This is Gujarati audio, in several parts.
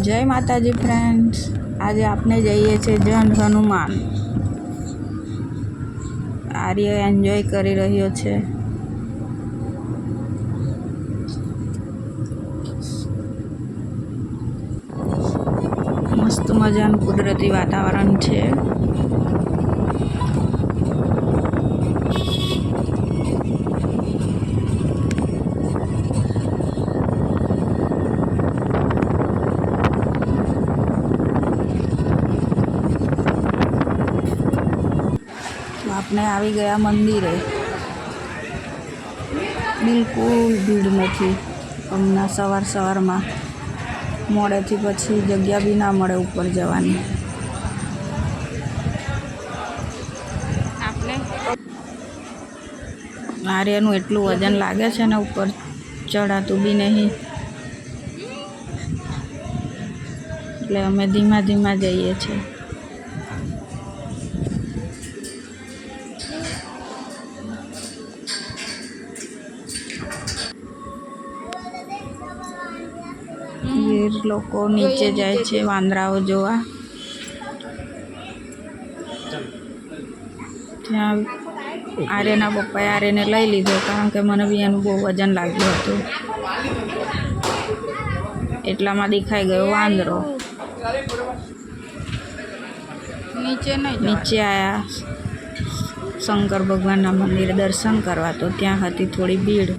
જય માતાજી ફ્રેન્ડ્સ, આજે આપણે જઈએ છીએ જન હનુમાન। આર્ય એન્જોય કરી રહ્યો છે। મસ્ત મજાનું કુદરતી વાતાવરણ છે। આપણે આવી ગયા મંદિરે। બિલકુલ ભીડ નથી હમણાં સવારમાં। મોડેથી પછી જગ્યા બી ના મળે ઉપર જવાની। આર્યનું એટલું વજન લાગે છે ને, ઉપર ચડાતું બી નહીં, એટલે અમે ધીમા ધીમા જઈએ છીએ। લોકો નીચે જાય છે વાંદરાઓ જોવા। ત્યાં આર્યના પપ્પાએ આર્યને લઈ લીધો, કારણ કે મને બી એનું બહુ વજન લાગ્યું હતું। એટલામાં દેખાઈ ગયો વાંદરો। નીચે આવ્યા શંકર ભગવાનના મંદિરે દર્શન કરવા, તો ત્યાં હતી થોડી ભીડ।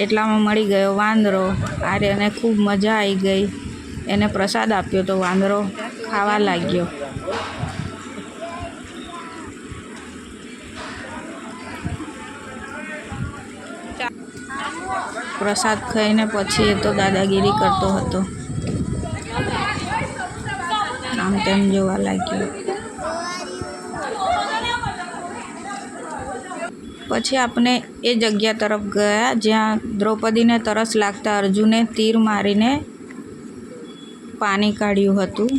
એટલામાં મળી ગયો વાંદરો। આર્યને ખૂબ મજા આવી ગઈ। એને પ્રસાદ આપ્યો તો વાંદરો ખાવા લાગ્યો। પ્રસાદ ખાઈને પછી એ તો દાદાગીરી કરતો હતો, આમ તેમ જોવા લાગ્યો। પછી આપણે એ જગ્યા તરફ ગયા જ્યાં દ્રૌપદીને તરસ લાગતા અર્જુને તીર મારીને પાણી કાઢ્યું હતું।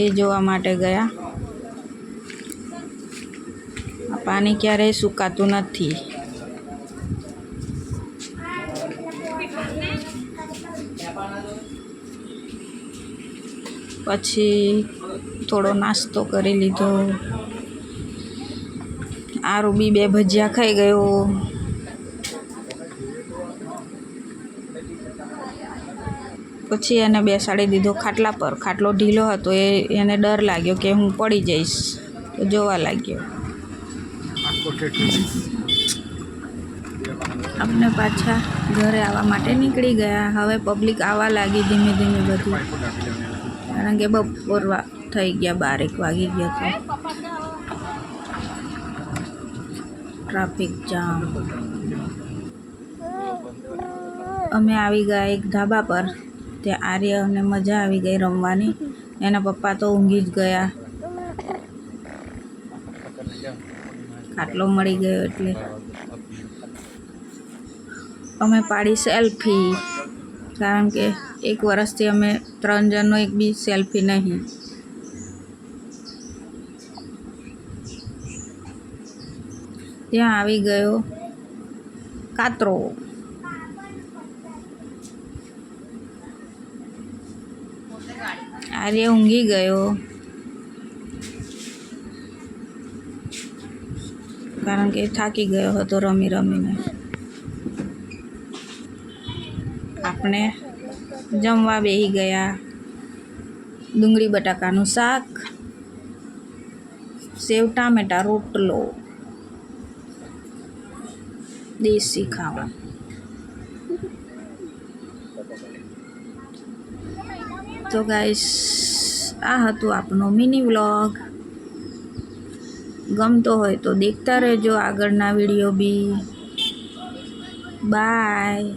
એ જોવા માટે ગયા। આ પાણી ક્યારેય સુકાતું નથી। પછી થોડો નાસ્તો કરી લીધો। આરું બી 2 ભજીયા ખાઈ ગયો। પછી એને બેસાડી દીધો ખાટલા પર। ખાટલો ઢીલો હતો, એને ડર લાગ્યો કે હું પડી જઈશ, તો જોવા લાગ્યો। આપણે પાછા ઘરે આવવા માટે નીકળી ગયા। હવે પબ્લિક આવવા લાગી ધીમે ધીમે બધું, કારણ કે બપોર થઈ ગયા, 12 વાગી ગયા તો ટ્રાફિક જામ। અમે આવી ગયા એક ધાબા પર। ત્યાં આર્યને મજા આવી ગઈ રમવાની। એના પપ્પા તો ઊંઘી જ ગયા। ખાટલો મળી ગયો એટલે અમે પાડી સેલ્ફી, કારણ કે 1 વર્ષથી અમે 3 જણનો એક બી સેલ્ફી નહીં। ત્યાં આવી ગયો કાતરો। આર્ય ઊંઘી ગયો, કારણ કે થાકી ગયો હતો રમી રમીને। આપણે જમવા બેસી ગયા। ડુંગળી બટાકાનું શાક, સેવ ટામેટા રોટલો, દેશી ખાવાનું। તો ગાઈસ, આ હતું આપણો મિની વ્લોગ। ગમતો હોય તો દેખતા રહેજો આગળના વિડીયો બી। બાય।